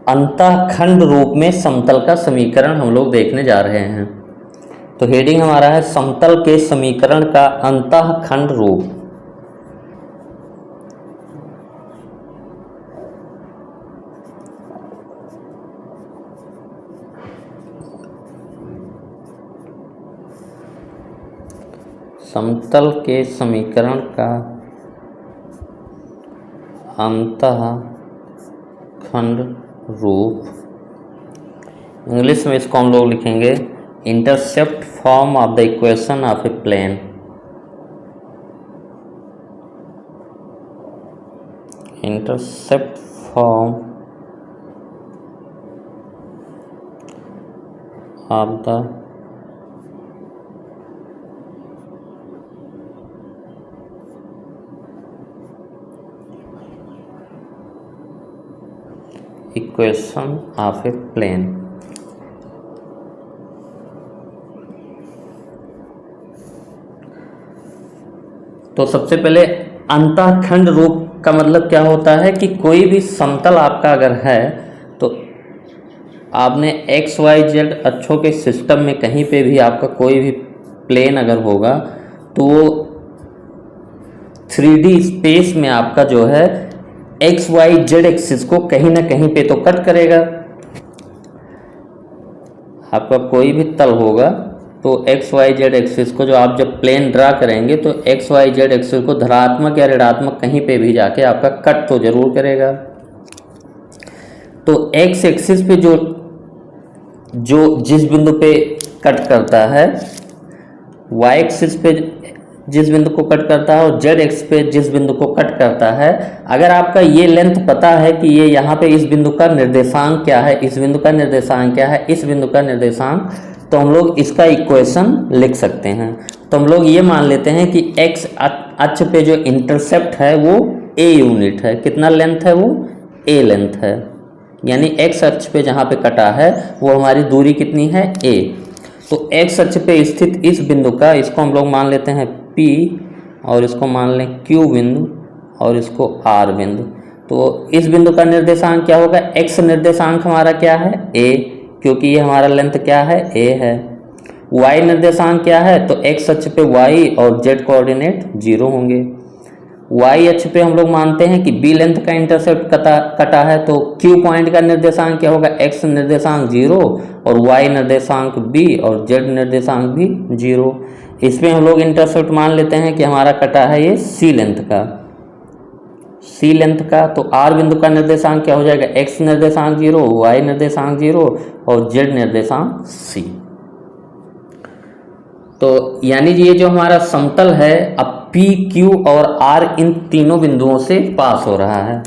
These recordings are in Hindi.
अंतःखंड रूप में समतल का समीकरण हम लोग देखने जा रहे हैं। तो हेडिंग हमारा है समतल के समीकरण का अंतःखंड रूप। समतल के समीकरण का अंतःखंड रूप, इंग्लिश में इसको हम लोग लिखेंगे intercept form of the equation of a plane. Intercept form of the equation of a plane. तो सबसे पहले अंतःखंड रूप का मतलब क्या होता है कि कोई भी समतल आपका अगर है तो आपने एक्स वाई जेड अक्षों के सिस्टम में कहीं पे भी आपका कोई भी प्लेन अगर होगा तो वो 3D स्पेस में आपका जो है एक्स वाई जेड एक्सिस को कहीं ना कहीं पे तो कट करेगा। आपका कोई भी तल होगा तो एक्स वाई जेड एक्सिस को जो आप जब प्लेन ड्रा करेंगे तो एक्स वाई जेड एक्सिस को धनात्मक या ऋणात्मक कहीं पे भी जाके आपका कट तो जरूर करेगा। तो एक्स एक्सिस पे जो जिस बिंदु पे कट करता है, वाई एक्सिस पे जिस बिंदु को कट करता है और जेड एक्स पे जिस बिंदु को कट करता है, अगर आपका ये लेंथ पता है कि ये यहाँ पे इस बिंदु का निर्देशांक क्या है, इस बिंदु का निर्देशांक क्या है, इस बिंदु का निर्देशांक, तो हम लोग इसका इक्वेशन लिख सकते हैं। तो हम लोग ये मान लेते हैं कि एक्स अक्ष पे जो इंटरसेप्ट है वो ए यूनिट है। कितना लेंथ है वो? ए लेंथ है। यानी एक्स अक्ष पे जहाँ पे कटा है वो हमारी दूरी कितनी है? ए। तो एक्स अक्ष पे स्थित इस बिंदु का, इसको हम लोग मान लेते हैं P और इसको मान लें Q बिंदु और इसको R बिंदु। तो इस बिंदु का निर्देशांक क्या होगा? x निर्देशांक हमारा क्या है? a, क्योंकि ये हमारा लेंथ क्या है? a है। y निर्देशांक क्या है? तो x अक्ष पे y और z कोऑर्डिनेट 0 होंगे। y अक्ष पे हम लोग मानते हैं कि b लेंथ का इंटरसेप्ट कटा है, तो q पॉइंट का निर्देशांक क्या होगा? x निर्देशांक 0 और y निर्देशांक b और z निर्देशांक भी 0। इसमें हम लोग इंटरसेप्ट मान लेते हैं कि हमारा कटा है ये c लेंथ का, c लेंथ का। तो r बिंदु का निर्देशांक क्या हो जाएगा? x निर्देशांक 0, y निर्देशांक 0 और z निर्देशांक c। तो यानी ये जो हमारा समतल है अब p, q और r इन तीनों बिंदुओं से पास हो रहा है।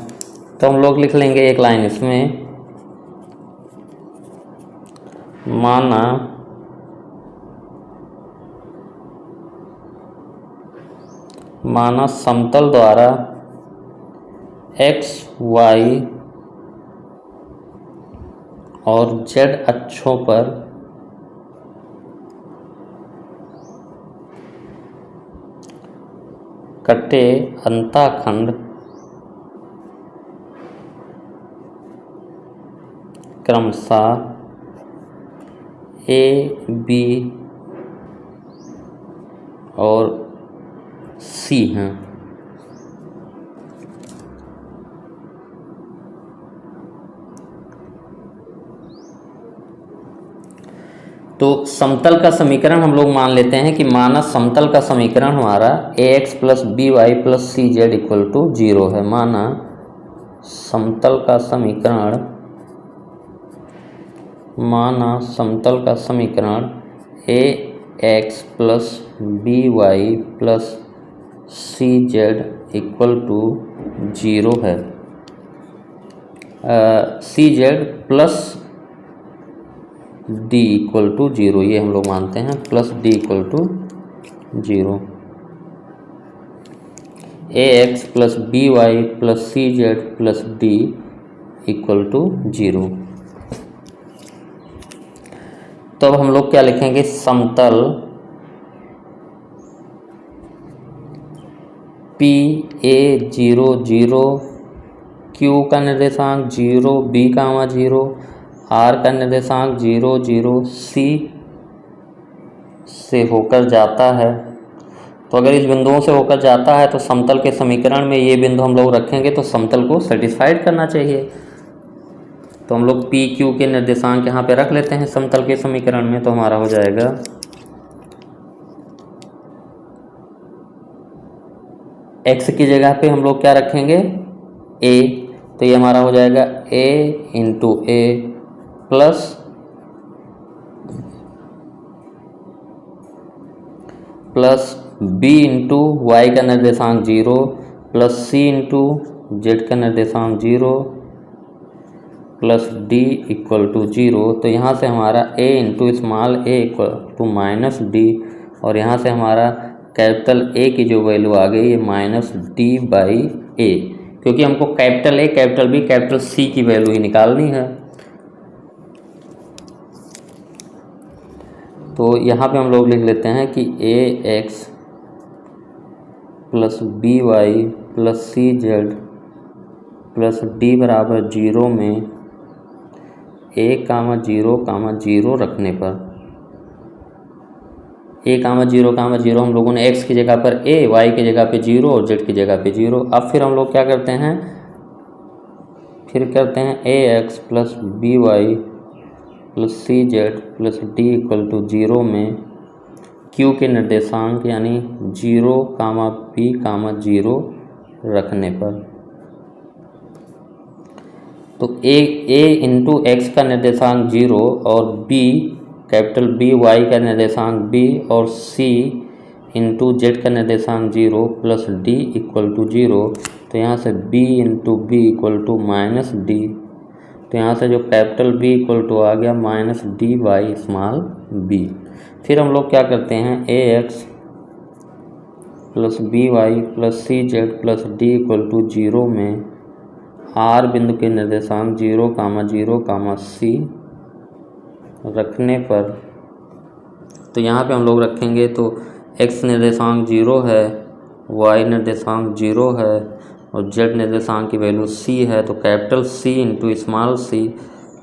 तो हम लोग लिख लेंगे एक लाइन इसमें, माना समतल द्वारा x, y और z अक्षों पर कटे अंतःखंड क्रमशः A, B और C हैं। तो समतल का समीकरण हम लोग मान लेते हैं कि माना समतल का समीकरण हमारा ax plus B Y plus C Z equal to 0 है। माना समतल का समीकरण ax plus B Y plus C Z equal to 0 है। C Z plus D equal to 0, ये हम लोग मानते हैं, plus D equal to 0। ax plus B Y plus C Z plus D equal to 0। तो अब हम लोग क्या लिखेंगे? समतल P A 0 0 Q का निर्देशांक 0, B कामा 0, R का निर्देशांक 0 0 C से होकर जाता है। तो अगर इस बिंदुओं से होकर जाता है तो समतल के समीकरण में ये बिंदु हम लोग रखेंगे तो समतल को सेटिस्फाइड करना चाहिए। तो हम लोग पी क्यू के निर्देशांक यहाँ पे रख लेते हैं समतल के समीकरण में। तो हमारा हो जाएगा x की जगह पे हम लोग क्या रखेंगे a, तो ये हमारा हो जाएगा a into a plus b into y का निर्देशांक 0 प्लस c इंटू जेड का निर्देशांक 0 प्लस d इक्वल टू 0। तो यहाँ से हमारा a into small a equal to minus d, और यहाँ से हमारा कैपिटल A की जो वैल्यू आ गई ये माइनस डी बाई ए, क्योंकि हमको capital A, capital B, capital C की वैल्यू ही निकालनी है। तो यहाँ पे हम लोग लिख लेते हैं कि ax plus by plus cz plus d बराबर 0 में a कामा 0 रखने पर a कामा 0 हम लोगों ने x की जगह पर a, y की जगह पे 0 और z की जगह पे 0। अब फिर हम लोग क्या करते हैं, फिर करते हैं ax plus by plus cz plus d equal to 0 में q के निर्देशांक यानी 0 कामा b कामा 0 रखने पर। तो a इंटू एक्स का निर्देशांक 0 और b कैपिटल B y का निर्देशांक b और c इंटू जेड का निर्देशांक 0 प्लस d इक्वल टू 0। तो यहाँ से b into b equal to minus d, तो यहाँ से जो कैपिटल B इक्वल टू आ गया minus d by small b। फिर हम लोग क्या करते हैं ax plus by plus cz plus d equal to 0 में r बिंदु के निर्देशांक 0 कामा c रखने पर। तो यहाँ पे हम लोग रखेंगे तो x निर्देशांक 0 है, y निर्देशांक 0 है और z निर्देशांक की वैल्यू c है। तो capital C into small c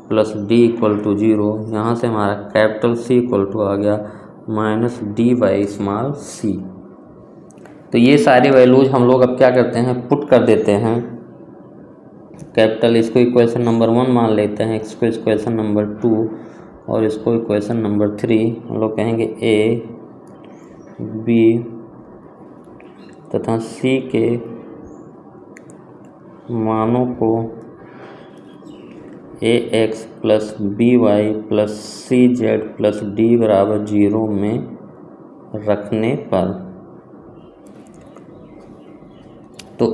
plus d equal to 0। यहाँ से हमारा कैपिटल C इक्वल टू आ गया minus d by small c। तो ये सारी वैल्यूज हम लोग अब क्या करते हैं, पुट कर देते हैं। कैपिटल इसको इक्वेशन नंबर 1 मान लेते हैं, इसको इक्वेशन नंबर 2 और इसको इक्वेशन नंबर 3। हम लोग कहेंगे a, b तथा c के मानों को ax plus by plus cz plus d बराबर 0 में रखने पर। तो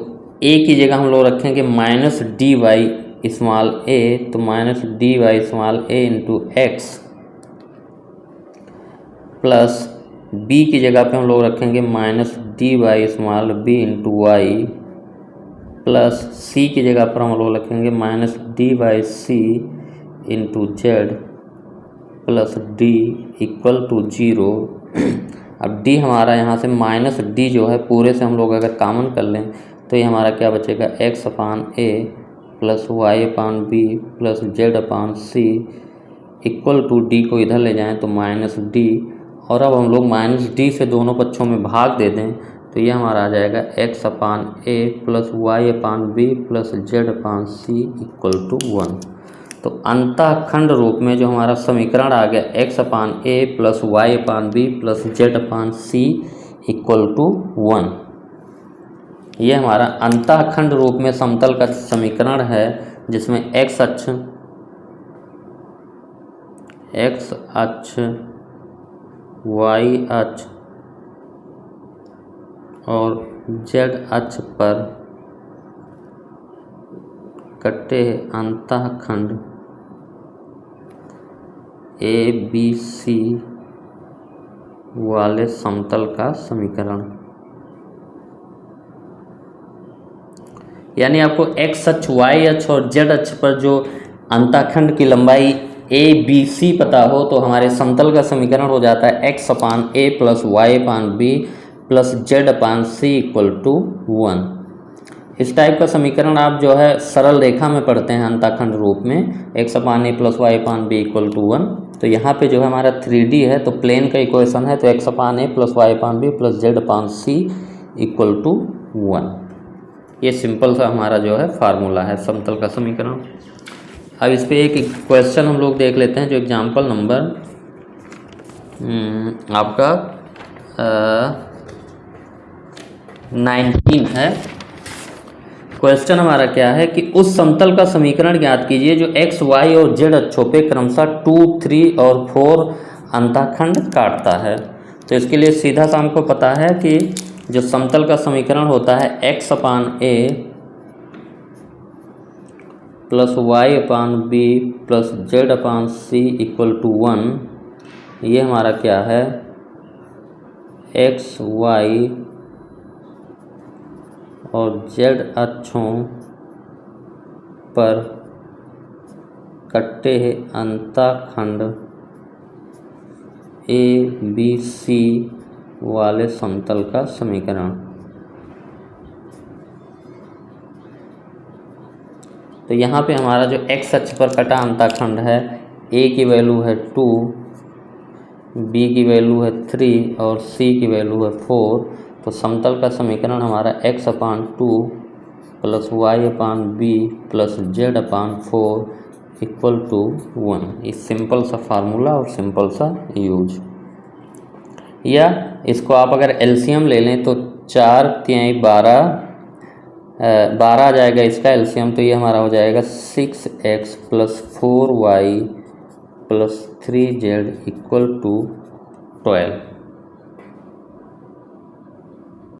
a की जगह हम लोग रखेंगे minus d by small a, तो minus d by small a into x plus b की जगह पे हम लोग रखेंगे minus d by small b into y plus c की जगह पर हम लोग रखेंगे minus d by c into z plus d equal to 0। अब d हमारा यहाँ से माइनस d जो है पूरे से हम लोग अगर कॉमन कर लें तो ये हमारा क्या बचेगा x upon a plus y upon b plus z upon c equal to d को इधर ले जाएं तो माइनस d, और अब हम लोग माइनस d से दोनों पक्षों में भाग दे दें तो ये हमारा आ जाएगा x upon a plus y upon b plus z upon c equal to 1। तो अंतःखंड रूप में जो हमारा समीकरण आ गया x upon a plus y upon b plus z upon c equal to 1, ये हमारा अंतःखंड रूप में समतल का समीकरण है जिसमें x अक्ष y अक्ष और z अक्ष पर कटे अंतःखंड ABC वाले समतल का समीकरण। यानी आपको x अक्ष y अक्ष और z अक्ष पर जो अंतःखंड की लंबाई ABC पता हो तो हमारे समतल का समीकरण हो जाता है x upon a plus y upon b plus z upon c equal to 1। इस टाइप का समीकरण आप जो है सरल रेखा में पढ़ते हैं अंताखंड रूप में, x upon a plus y upon b equal to 1। तो यहाँ पे जो है हमारा 3D है तो प्लेन का इक्वेशन है, तो x upon a plus y upon b plus z upon c equal to 1। ये सिंपल सा हमारा जो है फार्मूला है समतल का समीकरण। अब इस पर एक क्वेश्चन हम लोग देख लेते हैं, जो एग्जाम्पल नंबर आपका 19 है। क्वेश्चन हमारा क्या है कि उस समतल का समीकरण ज्ञात कीजिए जो x, y और z अक्षों पे क्रमशः 2, 3 और 4 अंतःखंड काटता है। तो इसके लिए सीधा सा हमको पता है कि जो समतल का समीकरण होता है x upon a plus y upon b plus z upon c equal to 1। ये हमारा क्या है, x, y और z अक्षों पर कटे अंतःखंड ए बी सी वाले समतल का समीकरण। तो यहाँ पे हमारा जो x अक्ष पर कटा अंतःखंड है, a की वैल्यू है 2, b की वैल्यू है 3 और c की वैल्यू है 4। तो समतल का समीकरण हमारा x upon 2 plus y upon b plus z upon 4 equal to 1। ये सिंपल सा फार्मूला और सिंपल सा यूज। या इसको आप अगर एलसीएम ले लें तो 4 तिहाई 12 आ जाएगा इसका एलसीएम। तो ये हमारा हो जाएगा 6x plus 4y plus 3z equal to 12।